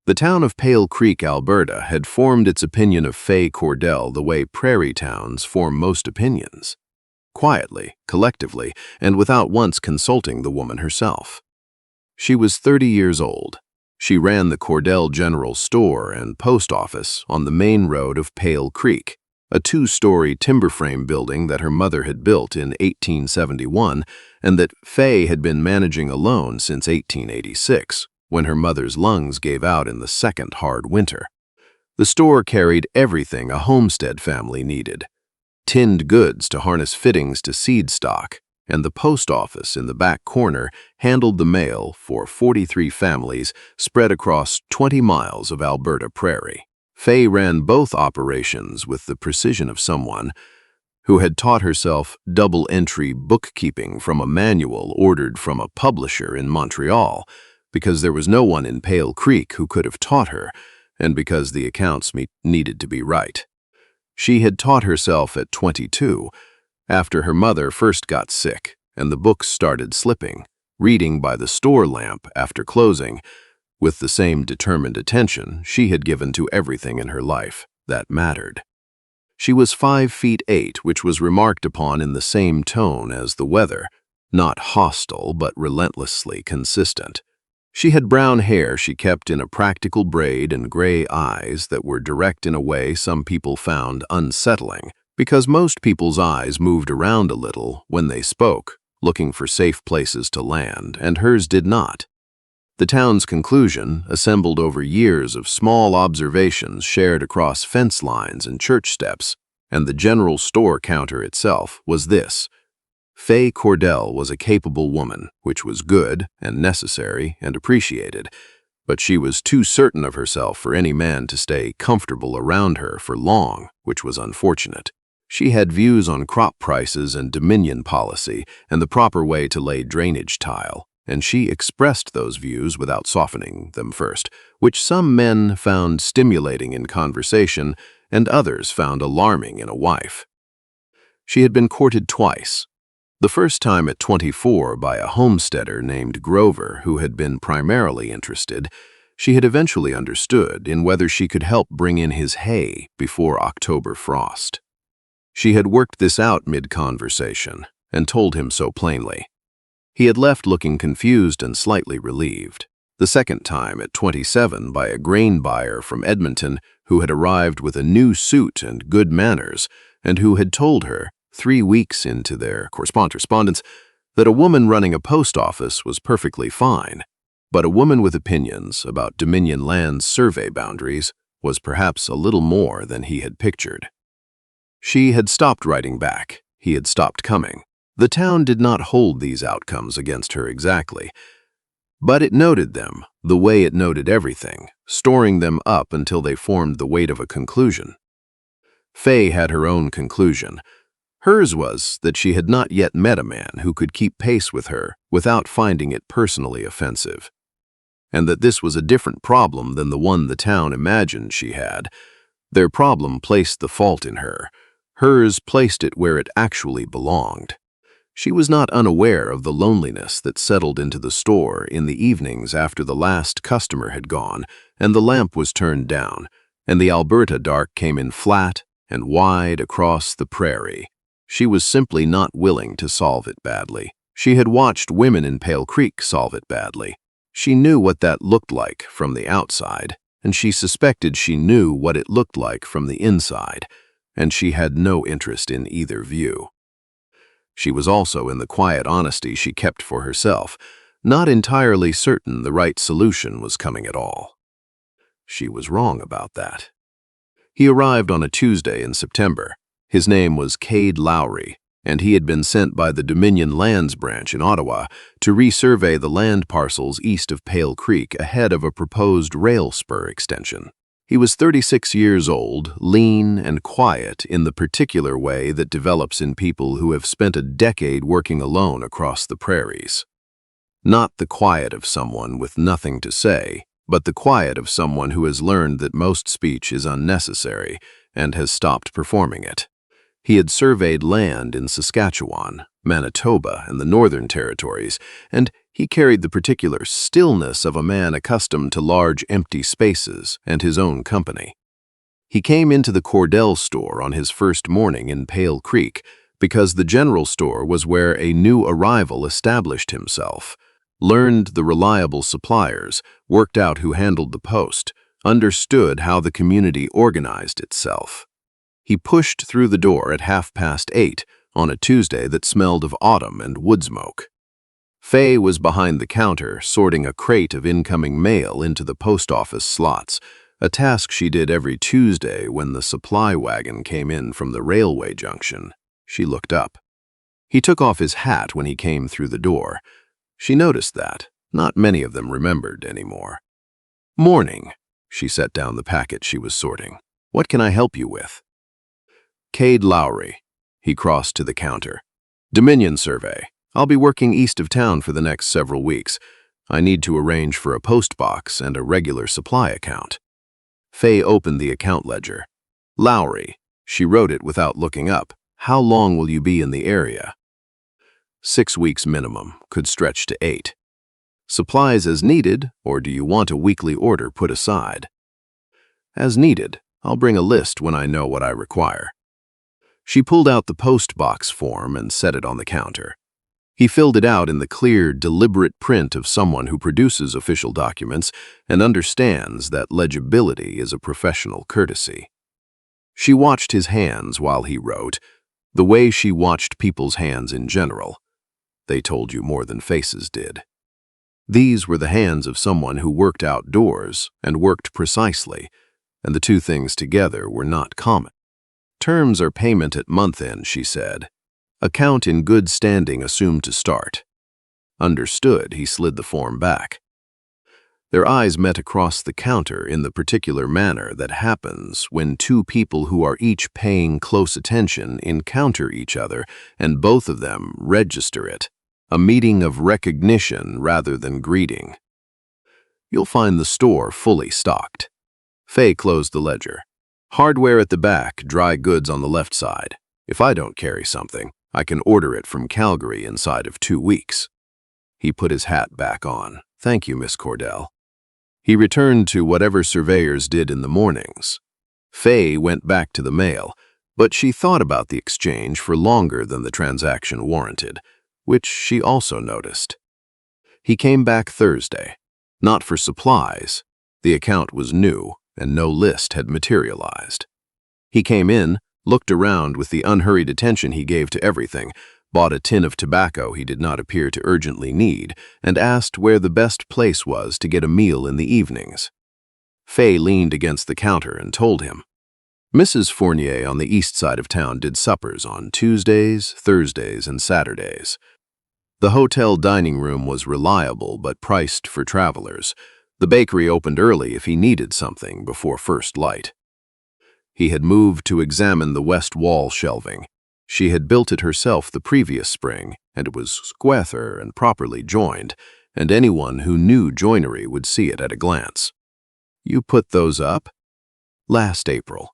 The town of Pale Creek, Alberta, had formed its opinion of Faye Cordell the way prairie towns form most opinions. Quietly, collectively, and without once consulting the woman herself. She was 30 years old. She ran the Cordell General Store and Post Office on the main road of Pale Creek, a two-story timber frame building that her mother had built in 1871 and that Faye had been managing alone since 1886. When her mother's lungs gave out in the second hard winter. The store carried everything a homestead family needed. Tinned goods to harness fittings to seed stock, and the post office in the back corner handled the mail for 43 families spread across 20 miles of Alberta prairie. Faye ran both operations with the precision of someone who had taught herself double-entry bookkeeping from a manual ordered from a publisher in Montreal, because there was no one in Pale Creek who could have taught her, and because the accounts needed to be right. She had taught herself at 22, after her mother first got sick and the books started slipping, reading by the store lamp after closing, with the same determined attention she had given to everything in her life that mattered. She was 5'8", which was remarked upon in the same tone as the weather, not hostile but relentlessly consistent. She had brown hair she kept in a practical braid and gray eyes that were direct in a way some people found unsettling, because most people's eyes moved around a little when they spoke, looking for safe places to land, and hers did not. The town's conclusion, assembled over years of small observations shared across fence lines and church steps, and the general store counter itself, was this: Faye Cordell was a capable woman, which was good and necessary and appreciated, but she was too certain of herself for any man to stay comfortable around her for long, which was unfortunate. She had views on crop prices and dominion policy and the proper way to lay drainage tile, and she expressed those views without softening them first, which some men found stimulating in conversation and others found alarming in a wife. She had been courted twice. The first time at 24 by a homesteader named Grover who had been primarily interested. She had eventually understood in whether she could help bring in his hay before October frost. She had worked this out mid-conversation and told him so plainly. He had left looking confused and slightly relieved. The second time at 27 by a grain buyer from Edmonton who had arrived with a new suit and good manners and who had told her, 3 weeks into their correspondence, that a woman running a post office was perfectly fine, but a woman with opinions about Dominion land's survey boundaries was perhaps a little more than he had pictured. She had stopped writing back. He had stopped coming. The town did not hold these outcomes against her exactly, but it noted them the way it noted everything, storing them up until they formed the weight of a conclusion. Faye had her own conclusion. Hers was that she had not yet met a man who could keep pace with her without finding it personally offensive, and that this was a different problem than the one the town imagined she had. Their problem placed the fault in her. Hers placed it where it actually belonged. She was not unaware of the loneliness that settled into the store in the evenings after the last customer had gone and the lamp was turned down, and the Alberta dark came in flat and wide across the prairie. She was simply not willing to solve it badly. She had watched women in Pale Creek solve it badly. She knew what that looked like from the outside, and she suspected she knew what it looked like from the inside, and she had no interest in either view. She was also in the quiet honesty she kept for herself, not entirely certain the right solution was coming at all. She was wrong about that. He arrived on a Tuesday in September. His name was Cade Lowry, and he had been sent by the Dominion Lands branch in Ottawa to resurvey the land parcels east of Pale Creek ahead of a proposed rail spur extension. He was 36 years old, lean and quiet in the particular way that develops in people who have spent a decade working alone across the prairies. Not the quiet of someone with nothing to say, but the quiet of someone who has learned that most speech is unnecessary and has stopped performing it. He had surveyed land in Saskatchewan, Manitoba, and the Northern Territories, and He carried the particular stillness of a man accustomed to large empty spaces and his own company. He came into the Cordell store on his first morning in Pale Creek because the general store was where a new arrival established himself, learned the reliable suppliers, worked out who handled the post, understood how the community organized itself. He pushed through the door at 8:30 on a Tuesday that smelled of autumn and wood smoke. Faye was behind the counter sorting a crate of incoming mail into the post office slots, a task she did every Tuesday when the supply wagon came in from the railway junction. She looked up. He took off his hat when he came through the door. She noticed that. Not many of them remembered anymore. "Morning." She set down the packet she was sorting. "What can I help you with?" "Cade Lowry." He crossed to the counter. "Dominion Survey. I'll be working east of town for the next several weeks. I need to arrange for a post box and a regular supply account." Faye opened the account ledger. "Lowry." She wrote it without looking up. "How long will you be in the area?" 6 weeks minimum, could stretch to 8. "Supplies as needed, or do you want a weekly order put aside?" "As needed. I'll bring a list when I know what I require." She pulled out the post box form and set it on the counter. He filled it out in the clear, deliberate print of someone who produces official documents and understands that legibility is a professional courtesy. She watched his hands while he wrote, the way she watched people's hands in general. They told you more than faces did. These were the hands of someone who worked outdoors and worked precisely, and the two things together were not common. "Terms are payment at month end," she said. "Account in good standing assumed to start." Understood, he slid the form back. Their eyes met across the counter in the particular manner that happens when two people who are each paying close attention encounter each other and both of them register it, a meeting of recognition rather than greeting. "You'll find the store fully stocked." Faye closed the ledger. "Hardware at the back, dry goods on the left side. If I don't carry something, I can order it from Calgary inside of 2 weeks." He put his hat back on. "Thank you, Miss Cordell." He returned to whatever surveyors did in the mornings. Faye went back to the mail, but she thought about the exchange for longer than the transaction warranted, which she also noticed. He came back Thursday. Not for supplies. The account was new, and no list had materialized. He came in, looked around with the unhurried attention he gave to everything, bought a tin of tobacco he did not appear to urgently need, and asked where the best place was to get a meal in the evenings. Faye leaned against the counter and told him. Mrs. Fournier on the east side of town did suppers on Tuesdays, Thursdays, and Saturdays. The hotel dining room was reliable but priced for travelers. The bakery opened early if he needed something before first light. He had moved to examine the west wall shelving. She had built it herself the previous spring, and it was square and properly joined, and anyone who knew joinery would see it at a glance. "You put those up?" "Last April."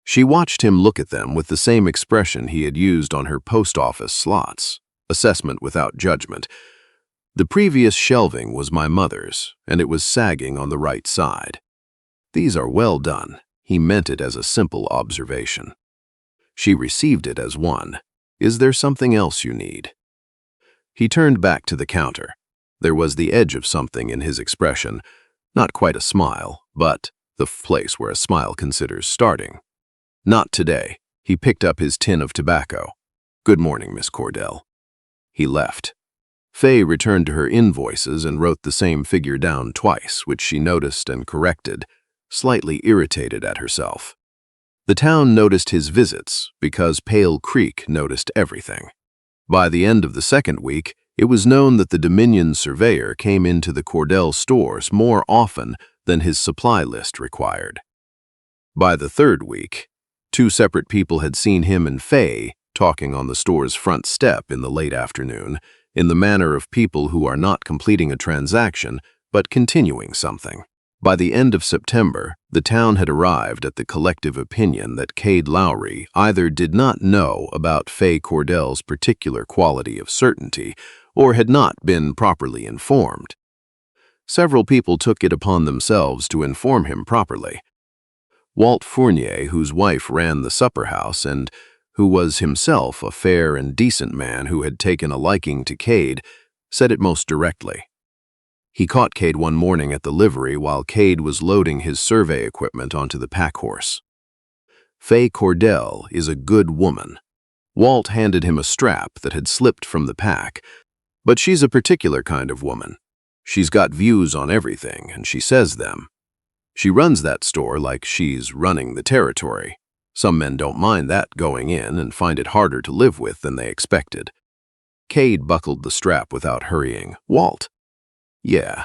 She watched him look at them with the same expression he had used on her post office slots, assessment without judgment. "The previous shelving was my mother's, and it was sagging on the right side. These are well done." He meant it as a simple observation. She received it as one. "Is there something else you need?" He turned back to the counter. There was the edge of something in his expression, not quite a smile, but the place where a smile considers starting. "Not today." He picked up his tin of tobacco. "Good morning, Miss Cordell." He left. Faye returned to her invoices and wrote the same figure down twice, which she noticed and corrected, slightly irritated at herself. The town noticed his visits because Pale Creek noticed everything. By the end of the second week, it was known that the Dominion Surveyor came into the Cordell stores more often than his supply list required. By the third week, 2 separate people had seen him and Faye talking on the store's front step in the late afternoon, in the manner of people who are not completing a transaction but continuing something. By the end of September, the town had arrived at the collective opinion that Cade Lowry either did not know about Faye Cordell's particular quality of certainty or had not been properly informed. Several people took it upon themselves to inform him properly. Walt Fournier, whose wife ran the supper house and who was himself a fair and decent man who had taken a liking to Cade, said it most directly. He caught Cade one morning at the livery while Cade was loading his survey equipment onto the pack horse. Faye Cordell is a good woman. Walt handed him a strap that had slipped from the pack, but she's a particular kind of woman. She's got views on everything, and she says them. She runs that store like she's running the territory. Some men don't mind that going in and find it harder to live with than they expected. Cade buckled the strap without hurrying. Walt. Yeah.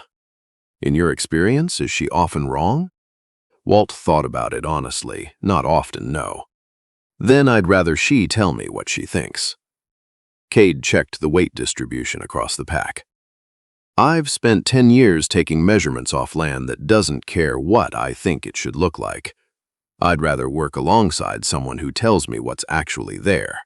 In your experience, is she often wrong? Walt thought about it honestly. Not often, no. Then I'd rather she tell me what she thinks. Cade checked the weight distribution across the pack. I've spent 10 years taking measurements off land that doesn't care what I think it should look like. I'd rather work alongside someone who tells me what's actually there.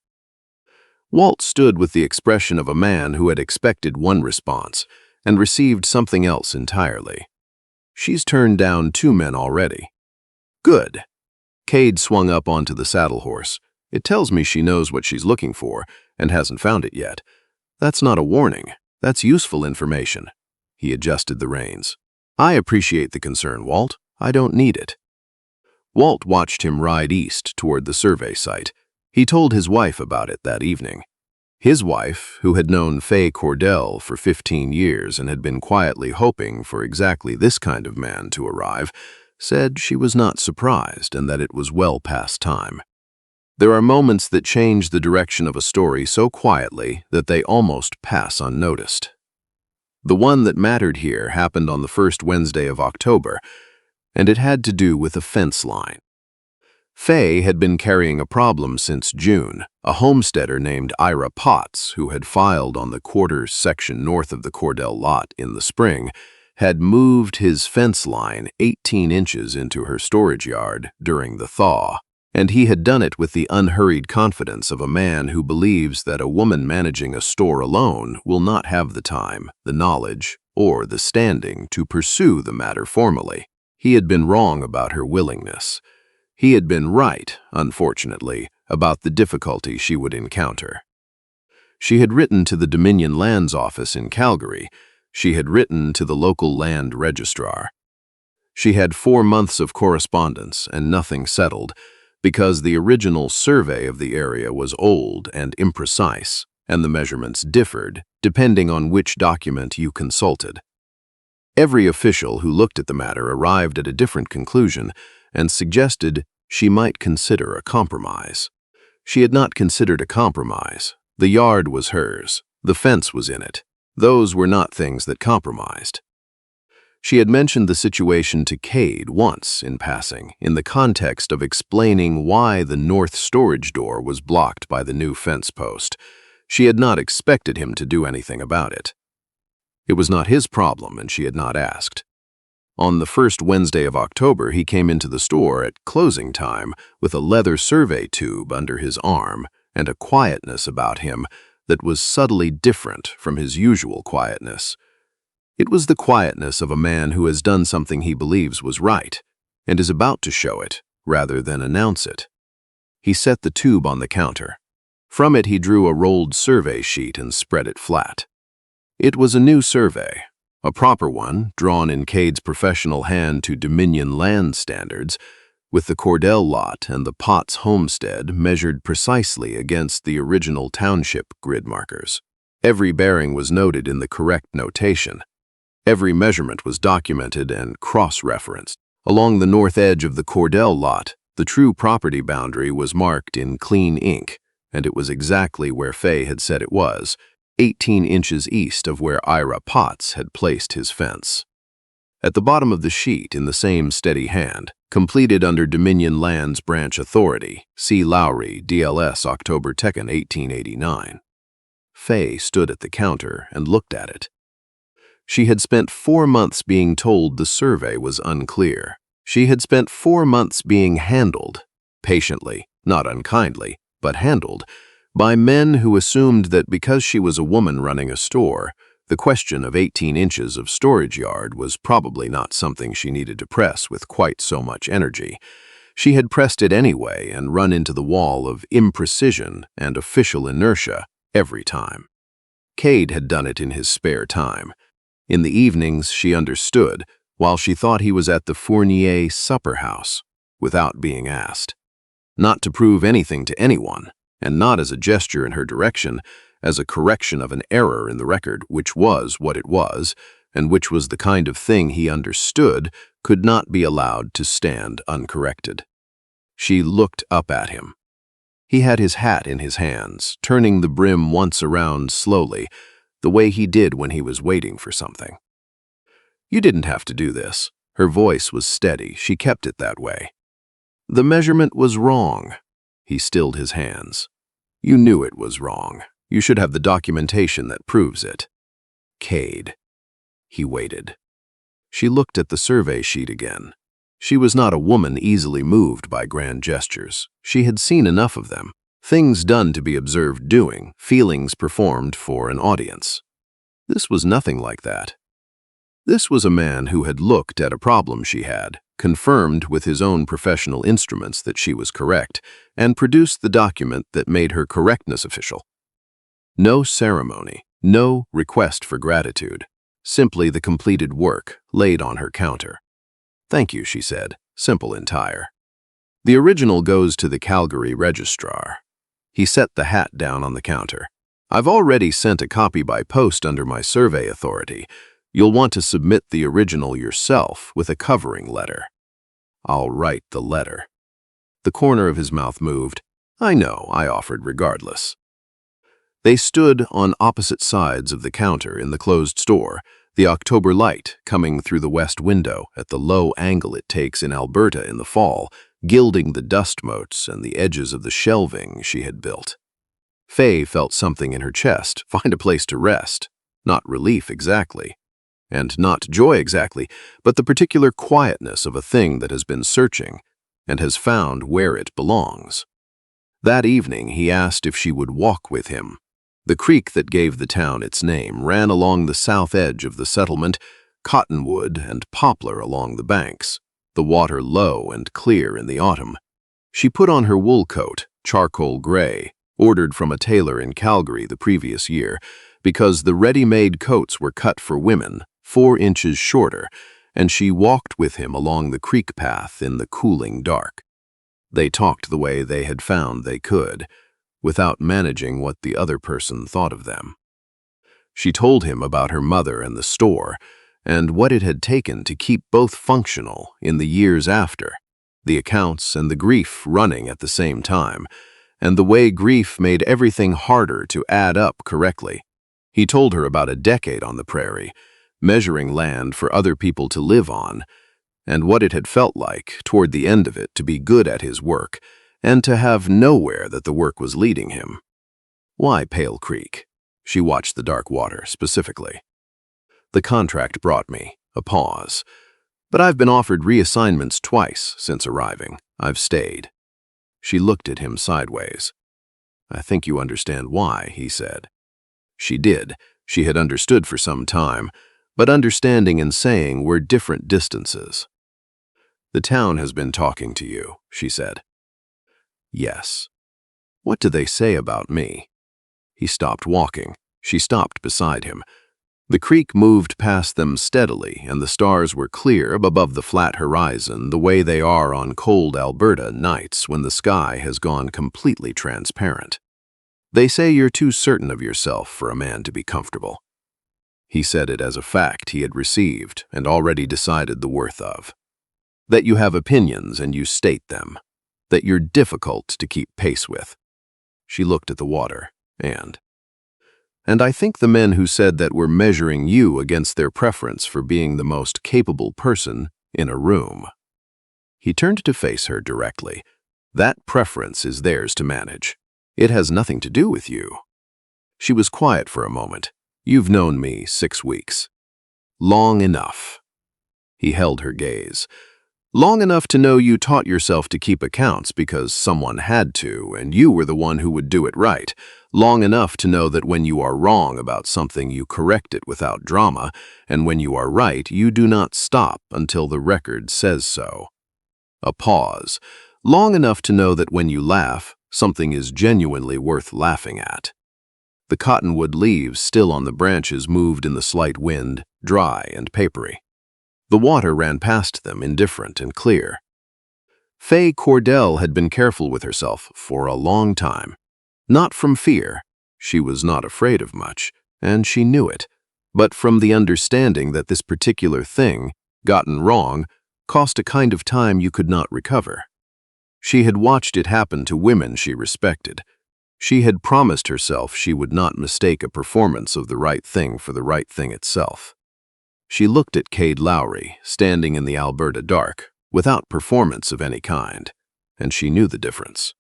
Walt stood with the expression of a man who had expected one response and received something else entirely. She's turned down 2 men already. Good. Cade swung up onto the saddle horse. It tells me she knows what she's looking for and hasn't found it yet. That's not a warning. That's useful information. He adjusted the reins. I appreciate the concern, Walt. I don't need it. Walt watched him ride east toward the survey site. He told his wife about it that evening. His wife, who had known Faye Cordell for 15 years and had been quietly hoping for exactly this kind of man to arrive, said she was not surprised and that it was well past time. There are moments that change the direction of a story so quietly that they almost pass unnoticed. The one that mattered here happened on the first Wednesday of October, and it had to do with a fence line. Faye had been carrying a problem since June. A homesteader named Ira Potts, who had filed on the quarters section north of the Cordell lot in the spring, had moved his fence line 18 inches into her storage yard during the thaw. And he had done it with the unhurried confidence of a man who believes that a woman managing a store alone will not have the time, the knowledge, or the standing to pursue the matter formally. He had been wrong about her willingness. He had been right, unfortunately, about the difficulty she would encounter. She had written to the Dominion Lands Office in Calgary. She had written to the local land registrar. She had 4 months of correspondence and nothing settled, because the original survey of the area was old and imprecise, and the measurements differed depending on which document you consulted. Every official who looked at the matter arrived at a different conclusion and suggested she might consider a compromise. She had not considered a compromise. The yard was hers. The fence was in it. Those were not things that compromised. She had mentioned the situation to Cade once in passing, in the context of explaining why the north storage door was blocked by the new fence post. She had not expected him to do anything about it. It was not his problem, and she had not asked. On the first Wednesday of October, he came into the store at closing time with a leather survey tube under his arm and a quietness about him that was subtly different from his usual quietness. It was the quietness of a man who has done something he believes was right and is about to show it rather than announce it. He set the tube on the counter. From it he drew a rolled survey sheet and spread it flat. It was a new survey, a proper one drawn in Cade's professional hand to Dominion land standards, with the Cordell lot and the Potts homestead measured precisely against the original township grid markers. Every bearing was noted in the correct notation. Every measurement was documented and cross-referenced. Along the north edge of the Cordell lot, the true property boundary was marked in clean ink, and it was exactly where Faye had said it was, 18 inches east of where Ira Potts had placed his fence. At the bottom of the sheet, in the same steady hand, completed under Dominion Lands Branch Authority, C. Lowry, DLS, October 2, 1889. Faye stood at the counter and looked at it. She had spent 4 months being told the survey was unclear. She had spent 4 months being handled, patiently, not unkindly, but handled, by men who assumed that because she was a woman running a store, the question of 18 inches of storage yard was probably not something she needed to press with quite so much energy. She had pressed it anyway and run into the wall of imprecision and official inertia every time. Cade had done it in his spare time. In the evenings, she understood, while she thought he was at the Fournier supper house, without being asked. Not to prove anything to anyone, and not as a gesture in her direction, as a correction of an error in the record, which was what it was, and which was the kind of thing he understood could not be allowed to stand uncorrected. She looked up at him. He had his hat in his hands, turning the brim once around slowly, the way he did when he was waiting for something. "You didn't have to do this." Her voice was steady. She kept it that way. "The measurement was wrong." He stilled his hands. "You knew it was wrong. You should have the documentation that proves it." "Cade." He waited. She looked at the survey sheet again. She was not a woman easily moved by grand gestures. She had seen enough of them. Things done to be observed doing, feelings performed for an audience. This was nothing like that. This was a man who had looked at a problem she had, confirmed with his own professional instruments that she was correct, and produced the document that made her correctness official. No ceremony, no request for gratitude, simply the completed work laid on her counter. "Thank you," she said, simple and entire. "The original goes to the Calgary registrar." He set the hat down on the counter. "I've already sent a copy by post under my survey authority. You'll want to submit the original yourself with a covering letter." "I'll write the letter." The corner of his mouth moved. "I know," I offered regardless. They stood on opposite sides of the counter in the closed store, the October light coming through the west window at the low angle it takes in Alberta in the fall, gilding the dust motes and the edges of the shelving she had built. Faye felt something in her chest, find a place to rest. Not relief exactly, and not joy exactly, but the particular quietness of a thing that has been searching and has found where it belongs. That evening he asked if she would walk with him. The creek that gave the town its name ran along the south edge of the settlement, cottonwood and poplar along the banks, the water low and clear in the autumn. She put on her wool coat, charcoal gray, ordered from a tailor in Calgary the previous year, because the ready-made coats were cut for women, 4 inches shorter, and she walked with him along the creek path in the cooling dark. They talked the way they had found they could, without managing what the other person thought of them. She told him about her mother and the store, and what it had taken to keep both functional in the years after, the accounts and the grief running at the same time, and the way grief made everything harder to add up correctly. He told her about a decade on the prairie, measuring land for other people to live on, and what it had felt like, toward the end of it, to be good at his work, and to have nowhere that the work was leading him. "Why Pale Creek?" She watched the dark water, specifically. "The contract brought me." A pause. "But I've been offered reassignments twice since arriving. I've stayed." She looked at him sideways. "I think you understand why," he said. She did. She had understood for some time, but understanding and saying were different distances. "The town has been talking to you," she said. "Yes." "What do they say about me?" He stopped walking. She stopped beside him. The creek moved past them steadily, and the stars were clear above the flat horizon the way they are on cold Alberta nights when the sky has gone completely transparent. "They say you're too certain of yourself for a man to be comfortable." He said it as a fact he had received and already decided the worth of. "That you have opinions and you state them. That you're difficult to keep pace with." She looked at the water, and I think the men who said that were measuring you against their preference for being the most capable person in a room." He turned to face her directly. "That preference is theirs to manage. It has nothing to do with you." She was quiet for a moment. "You've known me 6 weeks. Long enough." He held her gaze. Long enough to know you taught yourself to keep accounts because someone had to, and you were the one who would do it right. Long enough to know that when you are wrong about something, you correct it without drama, and when you are right, you do not stop until the record says so. A pause. Long enough to know that when you laugh, something is genuinely worth laughing at. The cottonwood leaves still on the branches moved in the slight wind, dry and papery. The water ran past them, indifferent and clear. Faye Cordell had been careful with herself for a long time. Not from fear. She was not afraid of much, and she knew it, but from the understanding that this particular thing, gotten wrong, cost a kind of time you could not recover. She had watched it happen to women she respected. She had promised herself she would not mistake a performance of the right thing for the right thing itself. She looked at Cade Lowry, standing in the Alberta dark, without performance of any kind, and she knew the difference.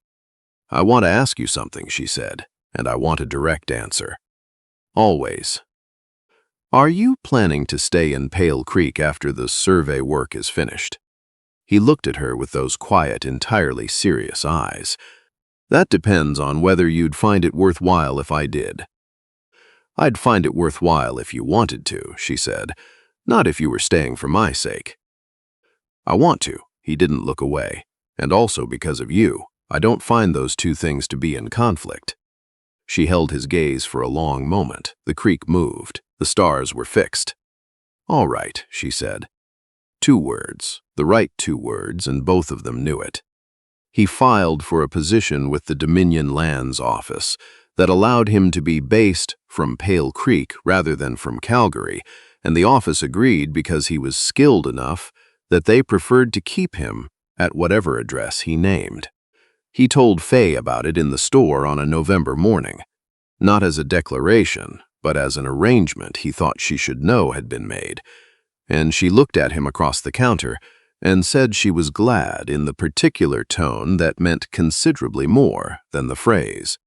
"I want to ask you something," she said, "and I want a direct answer. Always. Are you planning to stay in Pale Creek after the survey work is finished?" He looked at her with those quiet, entirely serious eyes. "That depends on whether you'd find it worthwhile if I did." "I'd find it worthwhile if you wanted to," she said, "not if you were staying for my sake." "I want to." He didn't look away. "And also because of you. I don't find those two things to be in conflict." She held his gaze for a long moment. The creek moved. The stars were fixed. "All right," she said. 2 words, the right 2 words, and both of them knew it. He filed for a position with the Dominion Lands Office that allowed him to be based from Pale Creek rather than from Calgary, and the office agreed because he was skilled enough that they preferred to keep him at whatever address he named. He told Faye about it in the store on a November morning, not as a declaration, but as an arrangement he thought she should know had been made, and she looked at him across the counter and said she was glad in the particular tone that meant considerably more than the phrase.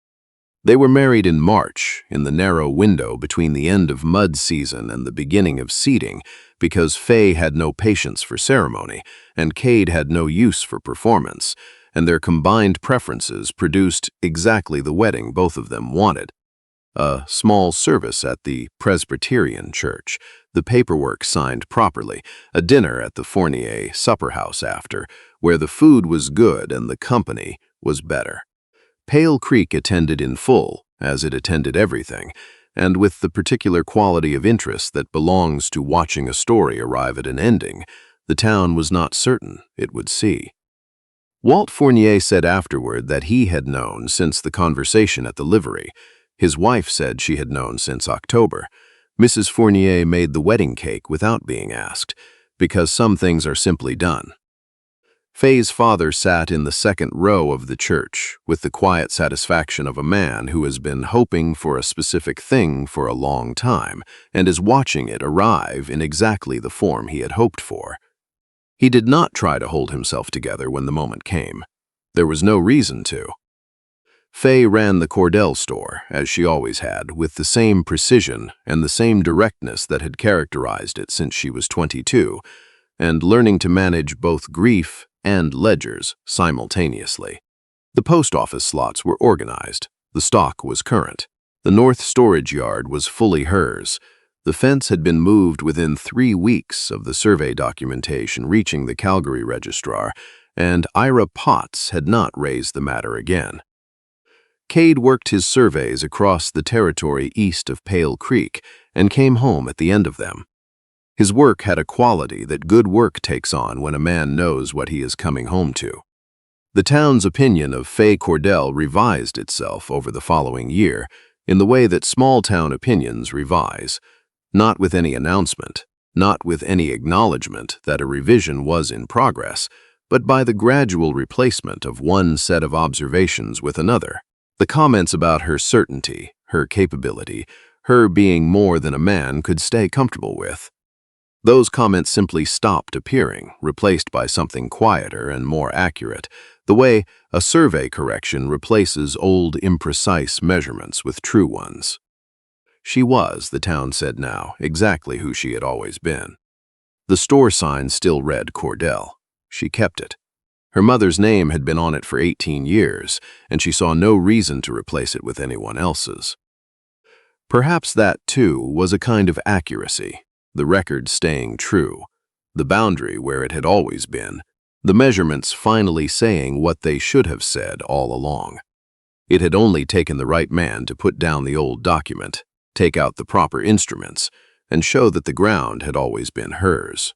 They were married in March, in the narrow window between the end of mud season and the beginning of seeding, because Faye had no patience for ceremony, and Cade had no use for performance, and their combined preferences produced exactly the wedding both of them wanted. A small service at the Presbyterian church, the paperwork signed properly, a dinner at the Fournier supper house after, where the food was good and the company was better. Pale Creek attended in full, as it attended everything, and with the particular quality of interest that belongs to watching a story arrive at an ending, the town was not certain it would see. Walt Fournier said afterward that he had known since the conversation at the livery. His wife said she had known since October. Mrs. Fournier made the wedding cake without being asked, because some things are simply done. Faye's father sat in the second row of the church with the quiet satisfaction of a man who has been hoping for a specific thing for a long time and is watching it arrive in exactly the form he had hoped for. He did not try to hold himself together when the moment came. There was no reason to. Faye ran the Cordell store, as she always had, with the same precision and the same directness that had characterized it since she was 22, and learning to manage both grief and ledgers simultaneously. The post office slots were organized. The stock was current. The north storage yard was fully hers. The fence had been moved within 3 weeks of the survey documentation reaching the Calgary registrar, and Ira Potts had not raised the matter again. Cade worked his surveys across the territory east of Pale Creek and came home at the end of them. His work had a quality that good work takes on when a man knows what he is coming home to. The town's opinion of Faye Cordell revised itself over the following year in the way that small-town opinions revise, not with any announcement, not with any acknowledgement that a revision was in progress, but by the gradual replacement of one set of observations with another. The comments about her certainty, her capability, her being more than a man could stay comfortable with. Those comments simply stopped appearing, replaced by something quieter and more accurate, the way a survey correction replaces old imprecise measurements with true ones. She was, the town said now, exactly who she had always been. The store sign still read Cordell. she kept it. Her mother's name had been on it for 18 years, and she saw no reason to replace it with anyone else's. Perhaps that, too, was a kind of accuracy, the record staying true, the boundary where it had always been, the measurements finally saying what they should have said all along. It had only taken the right man to put down the old document, take out the proper instruments, and show that the ground had always been hers.